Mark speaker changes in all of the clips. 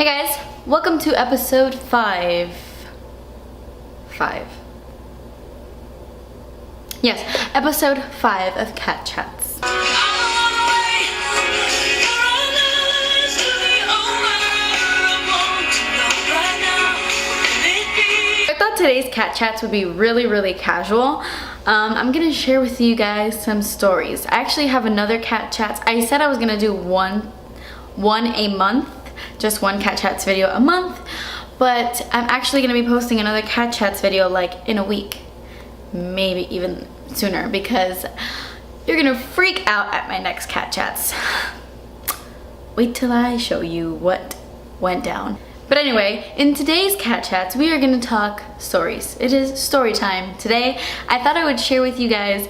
Speaker 1: Hey guys, welcome to episode 5. Yes, episode 5 of Cat Chats. I thought today's Cat Chats would be really casual. I'm gonna share with you guys some stories. I actually have another Cat Chats. I said I was gonna do one a month. Just one Cat Chats video a month, but I'm actually gonna be posting another Cat Chats video like in a week, maybe even sooner, because you're gonna freak out at my next Cat Chats. Wait till I show you what went down. But anyway, in today's Cat Chats, we are gonna talk stories. It is story time today. I thought I would share with you guys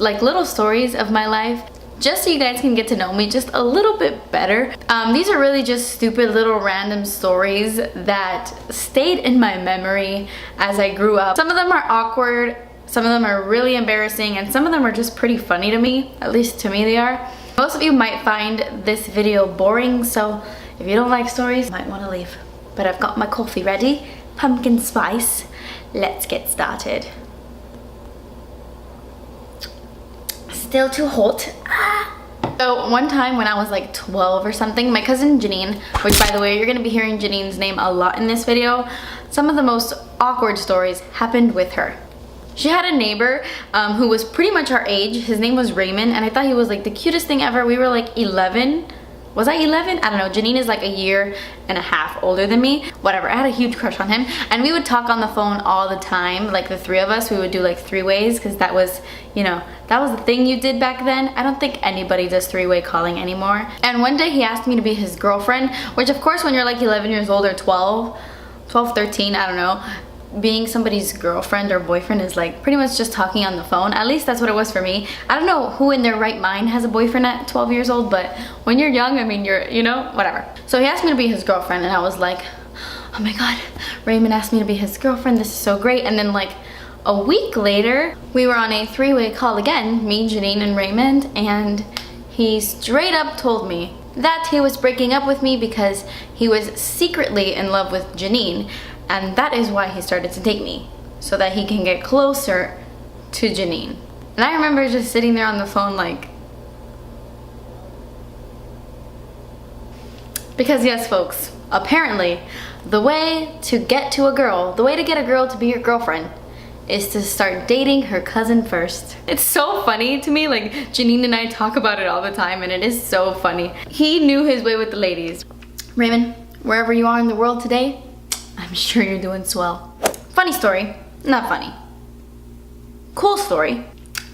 Speaker 1: like little stories of my life, just so you guys can get to know me just a little bit better. These are really just stupid little random stories that stayed in my memory as I grew up. Some of them are awkward, some of them are really embarrassing, and some of them are just pretty funny to me. At least to me they are. Most of you might find this video boring, so if you don't like stories, you might want to leave. But I've got my coffee ready, pumpkin spice. Let's get started. Still too hot. So one time when I was like 12 or something, my cousin Janine, which by the way, you're gonna be hearing Janine's name a lot in this video, some of the most awkward stories happened with her. She had a neighbor who was pretty much our age. His name was Raymond, and I thought he was like the cutest thing ever. We were like 11. Was I 11? I don't know. Janine is like a year and a half older than me. Whatever. I had a huge crush on him. And we would talk on the phone all the time. Like the three of us, we would do like three-ways because that was, you know, that was the thing you did back then. I don't think anybody does three-way calling anymore. And one day he asked me to be his girlfriend, which of course when you're like 11 years old or 12, 13, I don't know, being somebody's girlfriend or boyfriend is like pretty much just talking on the phone. At least that's what it was for me. I don't know who in their right mind has a boyfriend at 12 years old, but when you're young, I mean, you're, you know, whatever. So he asked me to be his girlfriend, and I was like, oh my god, Raymond asked me to be his girlfriend, this is so great. And then like a week later, we were on a three-way call again, me, Janine, and Raymond, and he straight up told me that he was breaking up with me because he was secretly in love with Janine. And that is why he started to date me, so that he can get closer to Janine. And I remember just sitting there on the phone like, because yes folks, apparently the way to get to a girl, the way to get a girl to be your girlfriend is to start dating her cousin first. It's so funny to me, like Janine and I talk about it all the time, and it is so funny. He knew his way with the ladies. Raymond, wherever you are in the world today, I'm sure you're doing swell. Funny story, not funny. Cool story.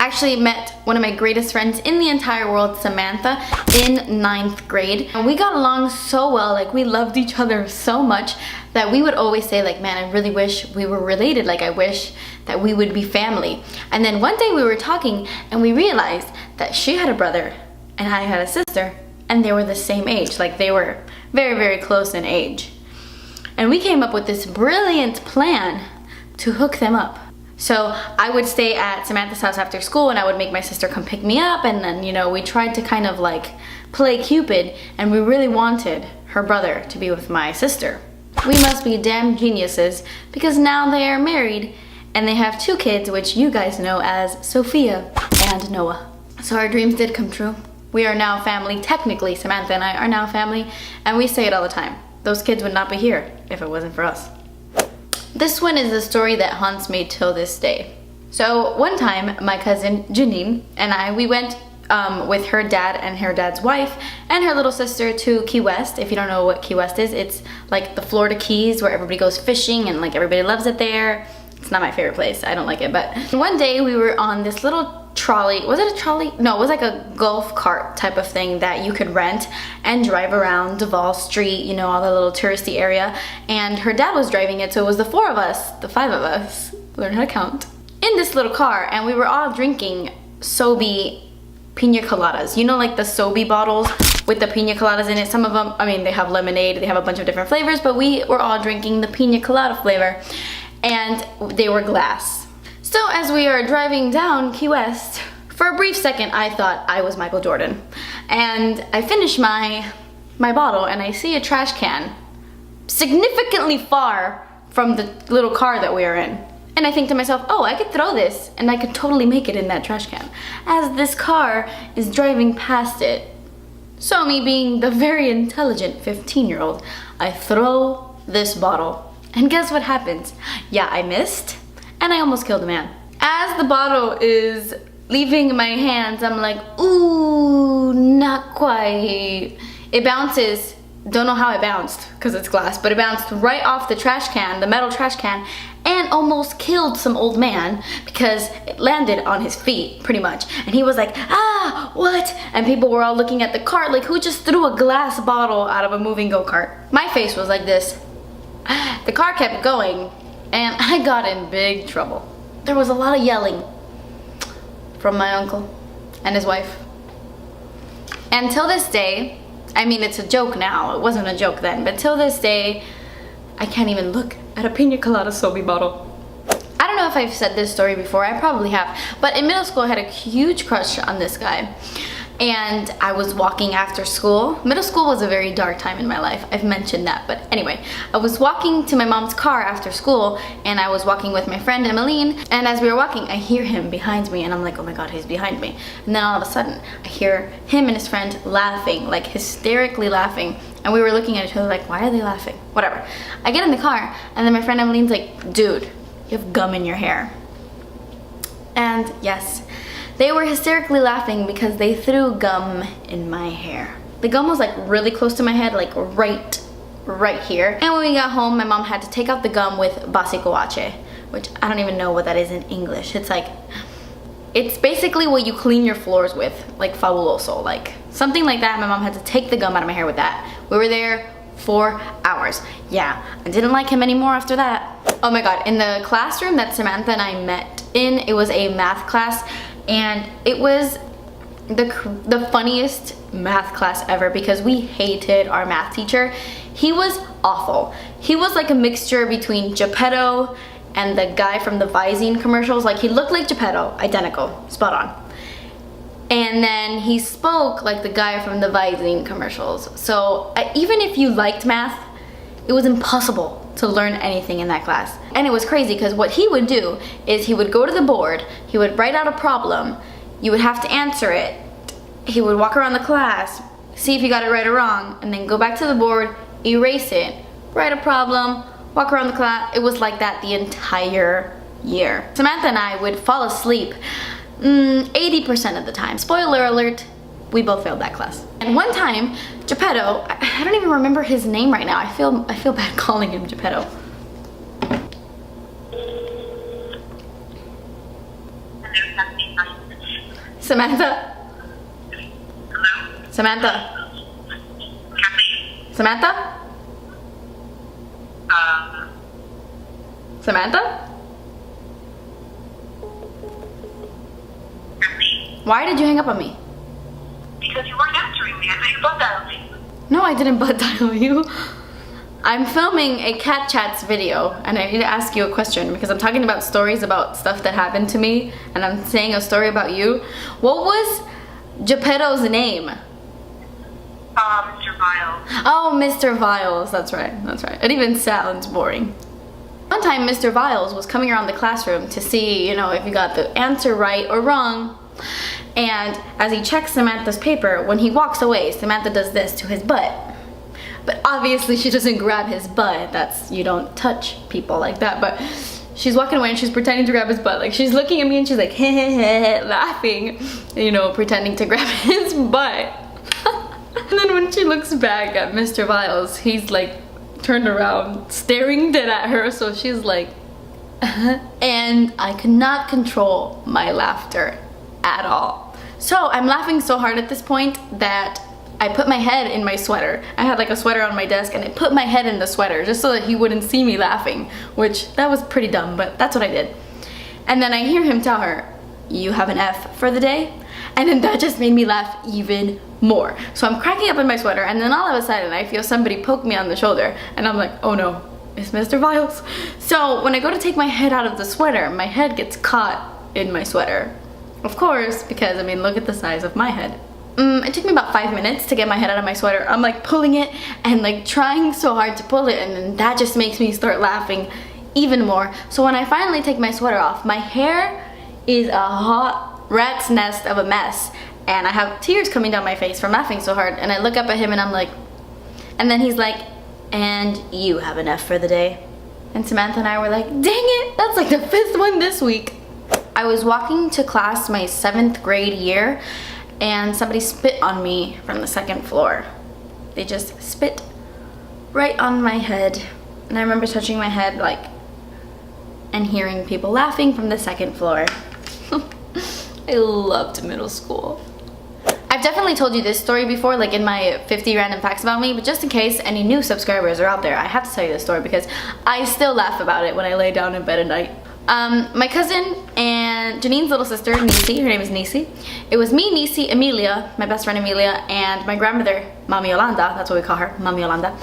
Speaker 1: Actually met one of my greatest friends in the entire world, Samantha, in 9th grade. And we got along so well, like we loved each other so much that we would always say like, man, I really wish we were related. Like I wish that we would be family. And then one day we were talking and we realized that she had a brother and I had a sister, and they were the same age. Like they were very close in age. And we came up with this brilliant plan to hook them up. So I would stay at Samantha's house after school, and I would make my sister come pick me up, and then, you know, we tried to kind of like play Cupid, and we really wanted her brother to be with my sister. We must be damn geniuses, because now they are married and they have 2 kids, which you guys know as Sophia and Noah. So our dreams did come true. We are now family. Technically, Samantha and I are now family, and we say it all the time. Those kids would not be here if it wasn't for us. This one is a story that haunts me till this day. So one time, my cousin Janine and I, we went with her dad and her dad's wife and her little sister to Key West. If you don't know what Key West is, it's like the Florida Keys where everybody goes fishing and like everybody loves it there. It's not my favorite place, I don't like it, but one day we were on this little trolley. Was it a trolley? No, it was like a golf cart type of thing that you could rent and drive around Duval Street, you know, all the little touristy area. And her dad was driving it, so it was the 4 of us, the 5 of us, learn how to count, in this little car, and we were all drinking Sobe pina coladas. You know, like the Sobe bottles with the pina coladas in it. Some of them, I mean, they have lemonade, they have a bunch of different flavors, but we were all drinking the pina colada flavor, and they were glass. So as we are driving down Key West, for a brief second I thought I was Michael Jordan. And I finish my bottle and I see a trash can significantly far from the little car that we were in. And I think to myself, oh, I could throw this and I could totally make it in that trash can, as this car is driving past it. So me being the very intelligent 15-year-old, I throw this bottle. And guess what happens? Yeah, I missed and I almost killed a man. As the bottle is leaving my hands, I'm like, ooh, not quite. It bounces. Don't know how it bounced because it's glass, but it bounced right off the trash can, the metal trash can, and almost killed some old man because it landed on his feet pretty much. And he was like, ah, what? And people were all looking at the cart like, who just threw a glass bottle out of a moving go-kart? My face was like this. The car kept going and I got in big trouble. There was a lot of yelling from my uncle and his wife. And till this day, I mean, it's a joke now. It wasn't a joke then, but till this day, I can't even look at a pina colada sobe bottle. I don't know if I've said this story before. I probably have. But in middle school, I had a huge crush on this guy. And I was walking after school. Middle school was a very dark time in my life. I've mentioned that, but anyway. I was walking to my mom's car after school, and I was walking with my friend Emmeline, and as we were walking, I hear him behind me, and I'm like, oh my god, he's behind me. And then all of a sudden, I hear him and his friend laughing, like hysterically laughing, and we were looking at each other like, why are they laughing? Whatever. I get in the car, and then my friend Emmeline's like, dude, you have gum in your hair. And yes, they were hysterically laughing because they threw gum in my hair. The gum was like really close to my head, like right here. And when we got home, my mom had to take out the gum with basicoache, which I don't even know what that is in English. It's basically what you clean your floors with, like fabuloso, like something like that. My mom had to take the gum out of my hair with that. We were there 4 hours. Yeah, I didn't like him anymore after that. Oh my god, in the classroom that Samantha and I met in, it was a math class. And it was the funniest math class ever because we hated our math teacher. He was awful. He was like a mixture between Geppetto and the guy from the Visine commercials. Like, he looked like Geppetto, identical, spot on. And then he spoke like the guy from the Visine commercials. So even if you liked math, it was impossible to learn anything in that class. And it was crazy because what he would do is he would go to the board, he would write out a problem, you would have to answer it, he would walk around the class, see if you got it right or wrong, and then go back to the board, erase it, write a problem, walk around the class. It was like that the entire year. Samantha and I would fall asleep 80% of the time. Spoiler alert, we both failed that class. And one time, Geppetto, I don't even remember his name right now. I feel bad calling him Geppetto. Samantha?
Speaker 2: Hello?
Speaker 1: Samantha?
Speaker 2: Kathleen?
Speaker 1: Samantha? Samantha?
Speaker 2: Kathleen?
Speaker 1: Why did you hang up on me?
Speaker 2: Because you weren't answering me. I thought you butt dialed me.
Speaker 1: No, I didn't butt dial you. I'm filming a cat chats video and I need to ask you a question because I'm talking about stories about stuff that happened to me and I'm saying a story about you. What was Geppetto's name?
Speaker 2: Mr. Viles.
Speaker 1: Oh, Mr. Viles. That's right. That's right. It even sounds boring. One time, Mr. Viles was coming around the classroom to see, if you got the answer right or wrong. And as he checks Samantha's paper, when he walks away, Samantha does this to his butt. But obviously she doesn't grab his butt. You don't touch people like that. But she's walking away and she's pretending to grab his butt. Like, she's looking at me and she's like, heh heh heh, laughing, pretending to grab his butt. And then when she looks back at Mr. Viles, he's like turned around, staring dead at her. So she's like, and I could not control my laughter at all. So I'm laughing so hard at this point that I put my head in my sweater. I had like a sweater on my desk and I put my head in the sweater just so that he wouldn't see me laughing, which that was pretty dumb, but that's what I did. And then I hear him tell her, you have an F for the day? And then that just made me laugh even more. So I'm cracking up in my sweater and then all of a sudden I feel somebody poke me on the shoulder and I'm like, oh no, it's Mr. Viles. So when I go to take my head out of the sweater, my head gets caught in my sweater. Of course, because look at the size of my head. It took me about 5 minutes to get my head out of my sweater. I'm like pulling it and like trying so hard to pull it, and then that just makes me start laughing even more. So when I finally take my sweater off, my hair is a hot rat's nest of a mess, and I have tears coming down my face from laughing so hard. And I look up at him and I'm like, and then he's like, and you have an F for the day. And Samantha and I were like, dang it, that's like the 5th one this week. I was walking to class my 7th grade year, and somebody spit on me from the 2nd floor. They just spit right on my head. And I remember touching my head like, and hearing people laughing from the 2nd floor. I loved middle school. I've definitely told you this story before, like in my 50 random facts about me, but just in case any new subscribers are out there, I have to tell you this story because I still laugh about it when I lay down in bed at night. My cousin and Janine's little sister, Nisi, her name is Nisi. It was me, Nisi, Emilia, my best friend Emilia, and my grandmother, Mami Yolanda, that's what we call her, Mami Yolanda.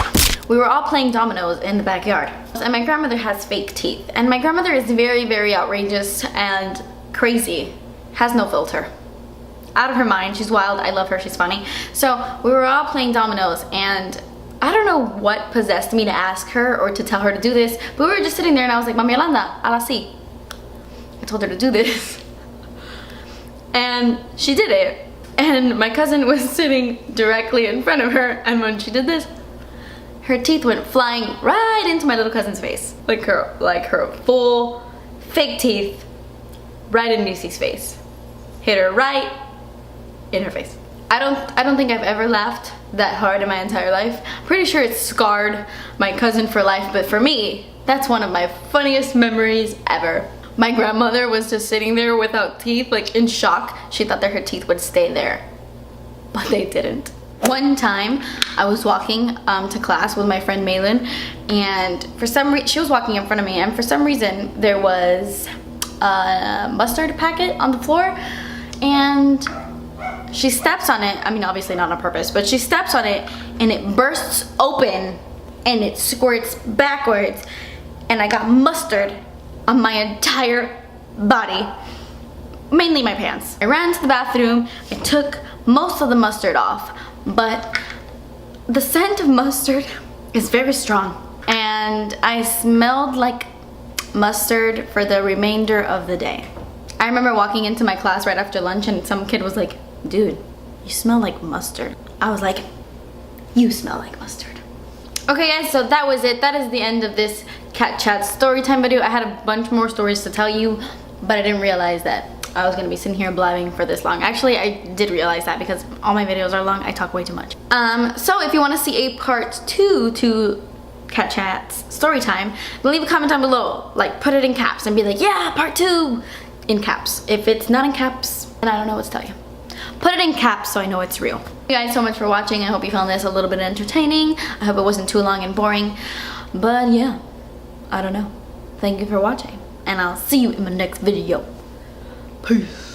Speaker 1: We were all playing dominoes in the backyard. And my grandmother has fake teeth. And my grandmother is very, very outrageous and crazy. Has no filter. Out of her mind, she's wild, I love her, she's funny. So we were all playing dominoes, and I don't know what possessed me to ask her or to tell her to do this, but we were just sitting there and I was like, Mami Yolanda, ala si. I told her to do this. And she did it. And my cousin was sitting directly in front of her, and when she did this, her teeth went flying right into my little cousin's face. Like her full fake teeth right in Nisi's face. Hit her right in her face. I don't think I've ever laughed that hard in my entire life. I'm pretty sure it's scarred my cousin for life, but for me, that's one of my funniest memories ever. My grandmother was just sitting there without teeth, like in shock. She thought that her teeth would stay there, but they didn't. One time, I was walking to class with my friend Maylin, and for some reason, she was walking in front of me, and for some reason, there was a mustard packet on the floor, and she steps on it. I mean, obviously not on purpose, but she steps on it and it bursts open and it squirts backwards, and I got mustard on my entire body, mainly my pants. I ran to the bathroom, I took most of the mustard off, but the scent of mustard is very strong, and I smelled like mustard for the remainder of the day. I remember walking into my class right after lunch and some kid was like, dude, you smell like mustard. I was like, you smell like mustard. Okay guys, so that was it. That is the end of this Cat Chat storytime video. I had a bunch more stories to tell you, but I didn't realize that I was gonna be sitting here blabbing for this long. Actually, I did realize that because all my videos are long. I talk way too much. So if you wanna see a part 2 to Cat Chat's storytime, then leave a comment down below. Like, put it in caps and be like, yeah, part 2 in caps. If it's not in caps, then I don't know what to tell you. Put it in caps so I know it's real. Thank you guys so much for watching. I hope you found this a little bit entertaining. I hope it wasn't too long and boring. But yeah, I don't know. Thank you for watching, and I'll see you in my next video. Peace.